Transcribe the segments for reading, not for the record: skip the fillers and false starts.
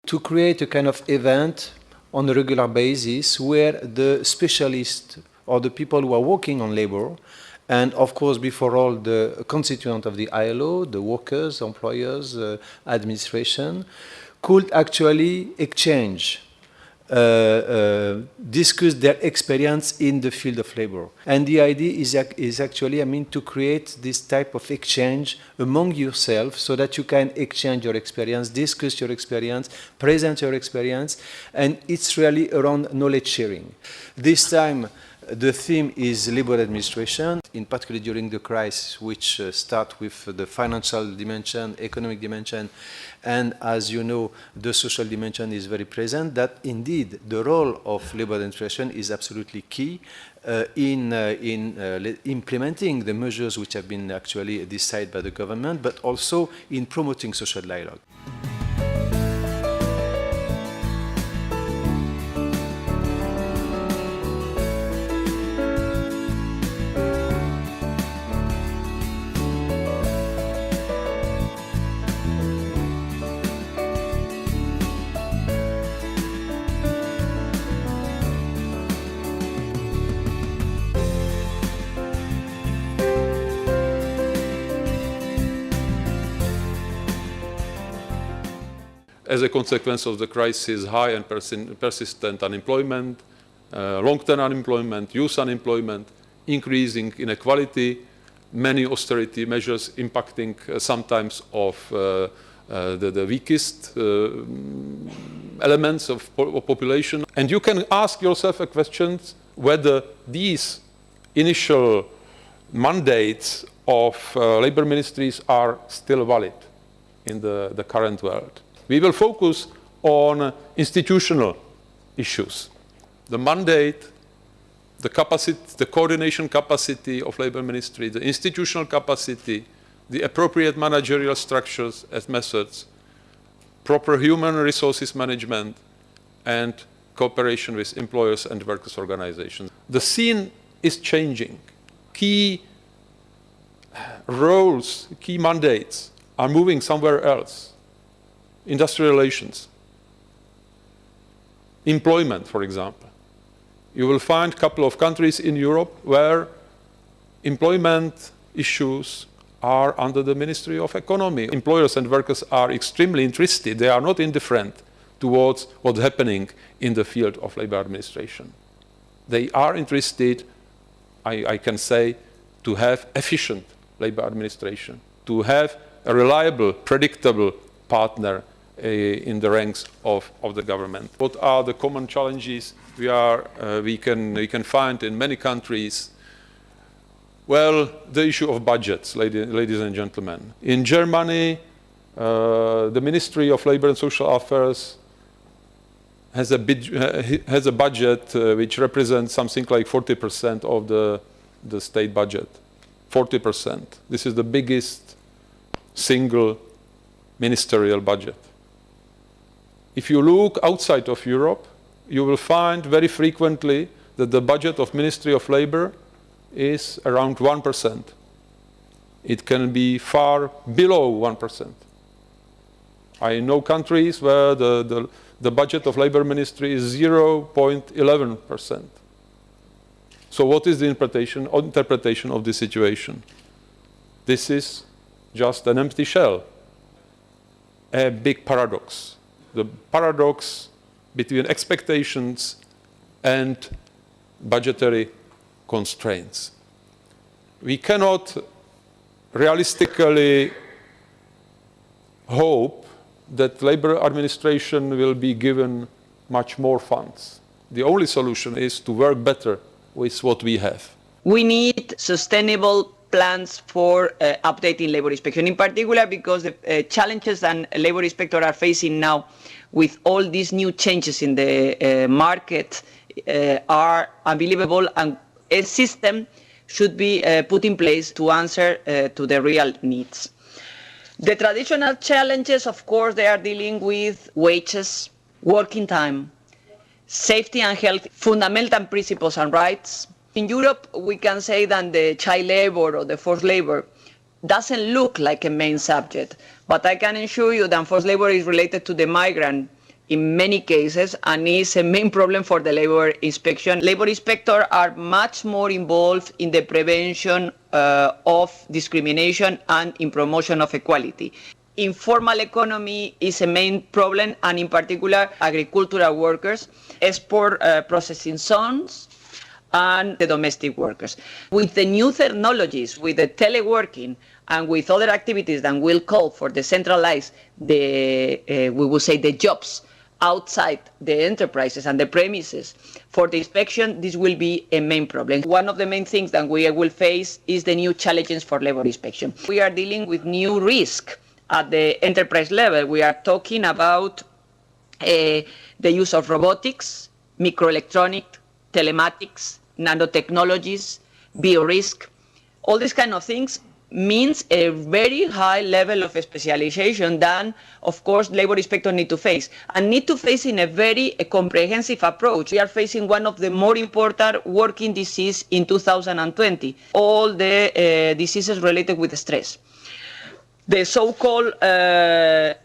to create a kind of event on a regular basis where the specialists or the people who are working on labor, and of course, before all, the constituent of the ILO, the workers, employers, administration, could actually exchange, discuss their experience in the field of labor. And the idea is actually, to create this type of exchange among yourself so that you can exchange your experience, discuss your experience, present your experience, and it's really around knowledge sharing. This time, the theme is labor administration, in particular during the crisis, which start with the financial dimension, economic dimension, and as you know, the social dimension is very present, that indeed the role of labor administration is absolutely key in implementing the measures which have been actually decided by the government, but also in promoting social dialogue. As a consequence of the crisis, high and persistent unemployment, long-term unemployment, youth unemployment, increasing inequality, many austerity measures impacting sometimes of the weakest elements of population. And you can ask yourself a question whether these initial mandates of labor ministries are still valid in the current world. We will focus on institutional issues. The mandate, the capacity, the coordination capacity of labor ministry, the institutional capacity, the appropriate managerial structures as methods, proper human resources management, and cooperation with employers and workers' organizations. The scene is changing. Key roles, key mandates are moving somewhere else. Industrial relations, employment, for example. You will find a couple of countries in Europe where employment issues are under the Ministry of Economy. Employers and workers are extremely interested. They are not indifferent towards what's happening in the field of labor administration. They are interested, I can say, to have efficient labor administration, to have a reliable, predictable partner in the ranks of the government. What are the common challenges we can find in many countries? Well, the issue of budgets, ladies and gentlemen. In Germany, the Ministry of Labor and Social Affairs has a budget which represents something like 40% of the state budget. 40%. This is the biggest single ministerial budget. If you look outside of Europe, you will find very frequently that the budget of Ministry of Labor is around 1%. It can be far below 1%. I know countries where the budget of Labor Ministry is 0.11%. So what is the interpretation of this situation? This is just an empty shell, a big paradox. The paradox between expectations and budgetary constraints. We cannot realistically hope that labor administration will be given much more funds. The only solution is to work better with what we have. We need sustainable plans for updating labor inspection, in particular because the challenges that labor inspectors are facing now with all these new changes in the market are unbelievable, and a system should be put in place to answer to the real needs. The traditional challenges, of course, they are dealing with wages, working time, safety and health, fundamental principles and rights. In Europe, we can say that the child labor or the forced labor doesn't look like a main subject, but I can assure you that forced labor is related to the migrant in many cases, and is a main problem for the labor inspection. Labor inspectors are much more involved in the prevention of discrimination and in promotion of equality. Informal economy is a main problem, and in particular agricultural workers, export processing zones, and the domestic workers. With the new technologies, with the teleworking, and with other activities that will call for decentralize we will say the jobs outside the enterprises and the premises for the inspection, this will be a main problem. One of the main things that we will face is the new challenges for labor inspection. We are dealing with new risk at the enterprise level. We are talking about the use of robotics, microelectronics, telematics, nanotechnologies, biorisk. All these kind of things means a very high level of specialization that, of course, labor inspectors need to face, and need to face in a very comprehensive approach. We are facing one of the more important working diseases in 2020, all the diseases related with stress. The so-called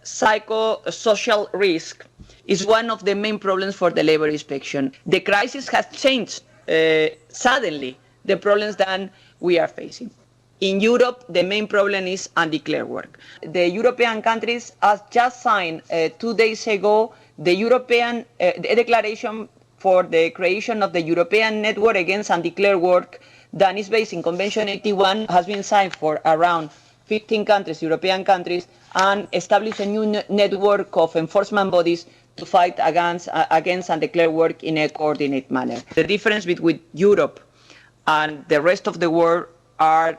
psychosocial risk is one of the main problems for the labor inspection. The crisis has changed suddenly the problems that we are facing. In Europe, the main problem is undeclared work. The European countries have just signed 2 days ago the European declaration for the creation of the European Network Against Undeclared Work that is based in Convention 81, has been signed for around 15 countries, European countries, and established a new network of enforcement bodies to fight against undeclared work in a coordinated manner. The difference between Europe and the rest of the world are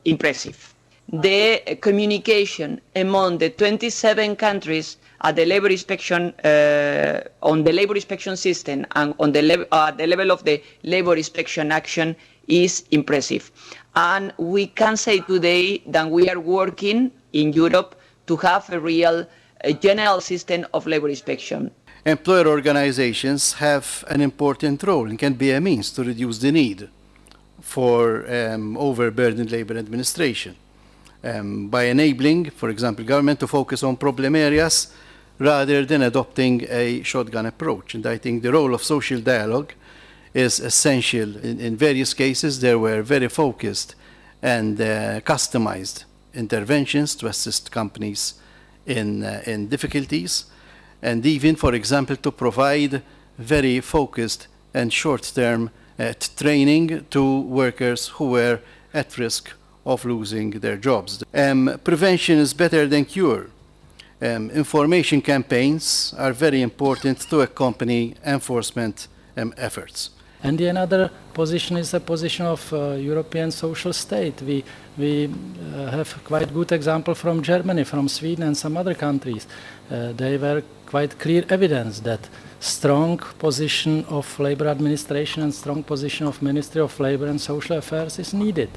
impressive. The communication among the 27 countries at the labor inspection, on the labor inspection system and on the level of the labor inspection action is impressive. And we can say today that we are working in Europe to have a real general system of labor inspection. Employer organizations have an important role and can be a means to reduce the need for overburdened labor administration by enabling, for example, government to focus on problem areas rather than adopting a shotgun approach. And I think the role of social dialogue is essential. In various cases, there were very focused and customized interventions to assist companies in difficulties, and even, for example, to provide very focused and short-term training to workers who were at risk of losing their jobs. Prevention is better than cure. Information campaigns are very important to accompany enforcement efforts. And the another position is a position of European social state. We have quite good example from Germany, from Sweden and some other countries. They were quite clear evidence that strong position of labor administration and strong position of Ministry of Labor and Social Affairs is needed.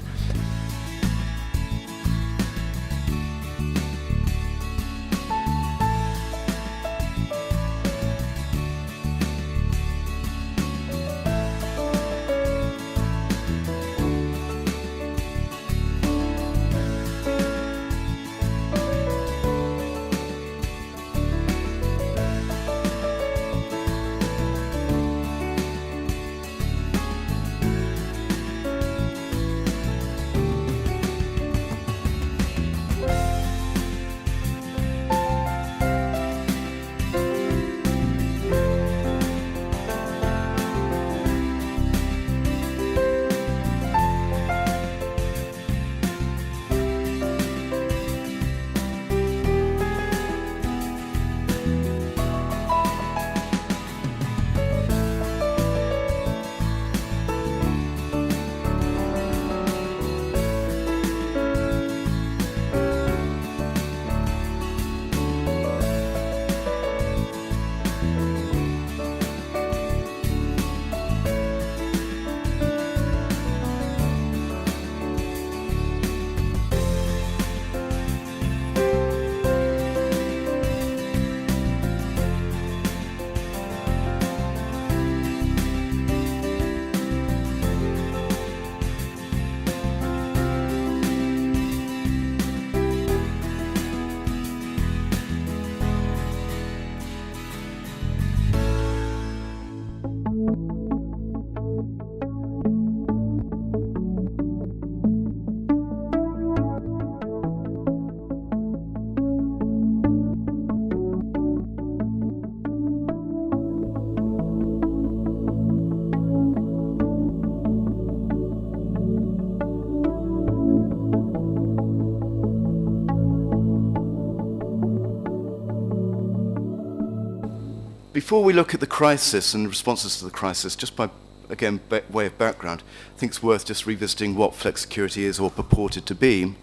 Before we look at the crisis and responses to the crisis, just by, again, way of background, I think it's worth just revisiting what flexicurity is or purported to be.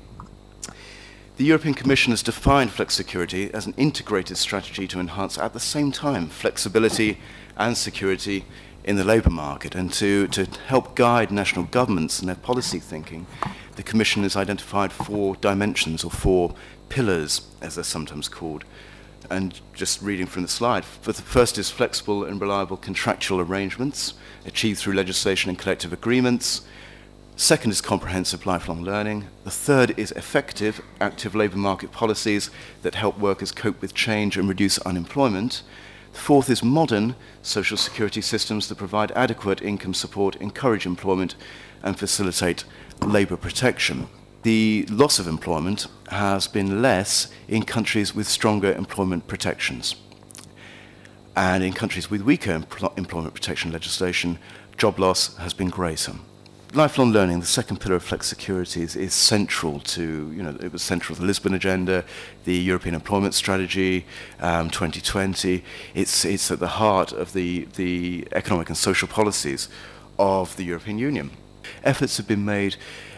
The European Commission has defined flexicurity as an integrated strategy to enhance at the same time flexibility and security in the labour market, and to help guide national governments in their policy thinking. The Commission has identified 4 dimensions, or 4 pillars, as they're sometimes called. And just reading from the slide, the first is flexible and reliable contractual arrangements achieved through legislation and collective agreements. Second is comprehensive lifelong learning. The third is effective, active labour market policies that help workers cope with change and reduce unemployment. The fourth is modern social security systems that provide adequate income support, encourage employment, and facilitate labour protection. The loss of employment has been less in countries with stronger employment protections. And in countries with weaker employment protection legislation, job loss has been greater. Lifelong learning, the second pillar of flexicurity, is central to, it was central to the Lisbon Agenda, the European Employment Strategy, 2020. It's at the heart of the economic and social policies of the European Union. Efforts have been made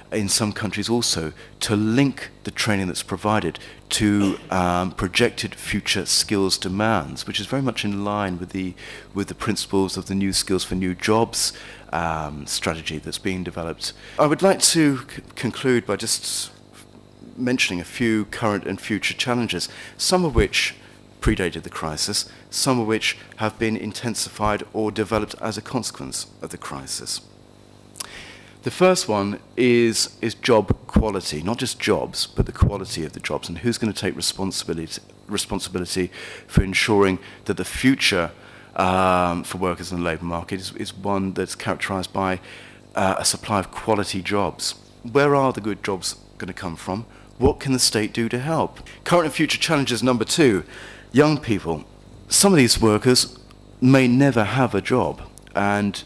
in some countries also to link the training that's provided to projected future skills demands, which is very much in line with the principles of the New Skills for New Jobs strategy that's being developed. I would like to conclude by just mentioning a few current and future challenges, some of which predated the crisis, some of which have been intensified or developed as a consequence of the crisis. The first one is job quality, not just jobs, but the quality of the jobs, and who's going to take responsibility for ensuring that the future for workers in the labour market is one that's characterised by a supply of quality jobs. Where are the good jobs going to come from? What can the state do to help? Current and future challenges number 2, young people. Some of these workers may never have a job, and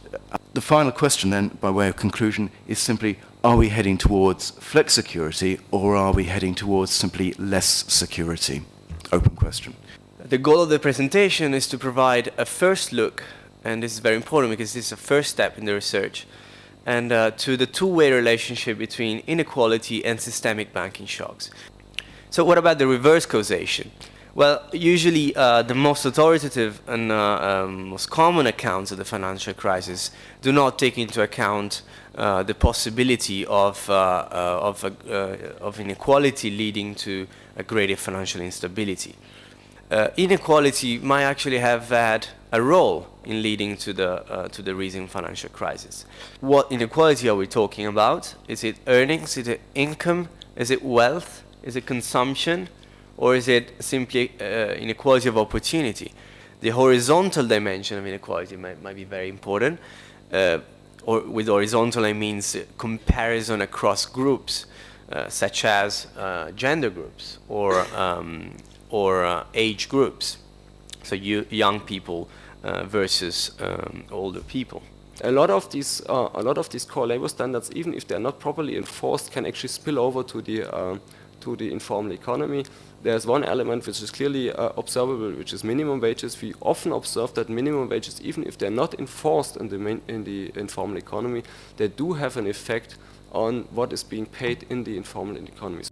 the final question then, by way of conclusion, is simply, are we heading towards flexicurity, or are we heading towards simply less security? Open question. The goal of the presentation is to provide a first look, and this is very important because this is a first step in the research, and to the two-way relationship between inequality and systemic banking shocks. So what about the reverse causation? Well, usually the most authoritative and most common accounts of the financial crisis do not take into account the possibility of inequality leading to a greater financial instability. Inequality might actually have had a role in leading to the recent financial crisis. What inequality are we talking about? Is it earnings? Is it income? Is it wealth? Is it consumption? Or is it simply inequality of opportunity? The horizontal dimension of inequality might be very important. Or with horizontal, I mean comparison across groups, such as gender groups or age groups. So young people versus older people. A lot of these core labor standards, even if they're not properly enforced, can actually spill over to the informal economy. There's one element which is clearly observable, which is minimum wages. We often observe that minimum wages, even if they're not enforced in the informal economy, they do have an effect on what is being paid in the informal economies.